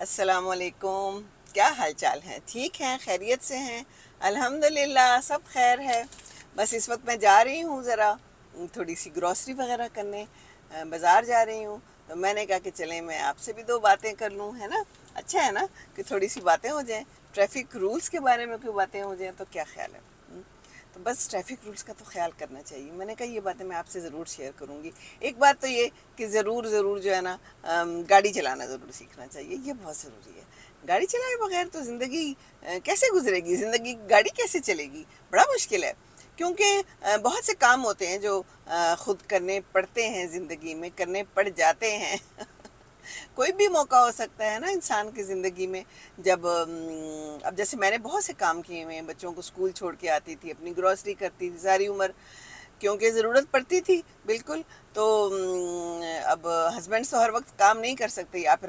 السلام علیکم. کیا حال چال ہے؟ ٹھیک ہیں؟ خیریت سے ہیں؟ الحمدللہ سب خیر ہے. بس اس وقت میں جا رہی ہوں ذرا تھوڑی سی گروسری وغیرہ کرنے. بازار جا رہی ہوں. تو میں نے کہا کہ چلیں میں آپ سے بھی دو باتیں کر لوں، ہے نا؟ اچھا ہے نا کہ تھوڑی سی باتیں ہو جائیں. ٹریفک رولز کے بارے میں کوئی باتیں ہو جائیں تو کیا خیال ہے؟ تو بس ٹریفک رولز کا تو خیال کرنا چاہیے. میں نے کہا یہ باتیں میں آپ سے ضرور شیئر کروں گی. ایک بات تو یہ کہ ضرور ضرور جو ہے نا، گاڑی چلانا ضرور سیکھنا چاہیے. یہ بہت ضروری ہے. گاڑی چلائے بغیر تو زندگی کیسے گزرے گی؟ زندگی گاڑی کیسے چلے گی؟ بڑا مشکل ہے. کیونکہ بہت سے کام ہوتے ہیں جو خود کرنے پڑتے ہیں، زندگی میں کرنے پڑ جاتے ہیں. کوئی بھی موقع ہو سکتا ہے نا انسان کی زندگی میں. جب اب جیسے میں نے بہت سے کام کیے ہوئے ہیں. بچوں کو اسکول چھوڑ کے آتی تھی، اپنی گروسری کرتی تھی ساری عمر، کیونکہ ضرورت پڑتی تھی بالکل. تو اب ہسبینڈ تو ہر وقت کام نہیں کر سکتے، یا پھر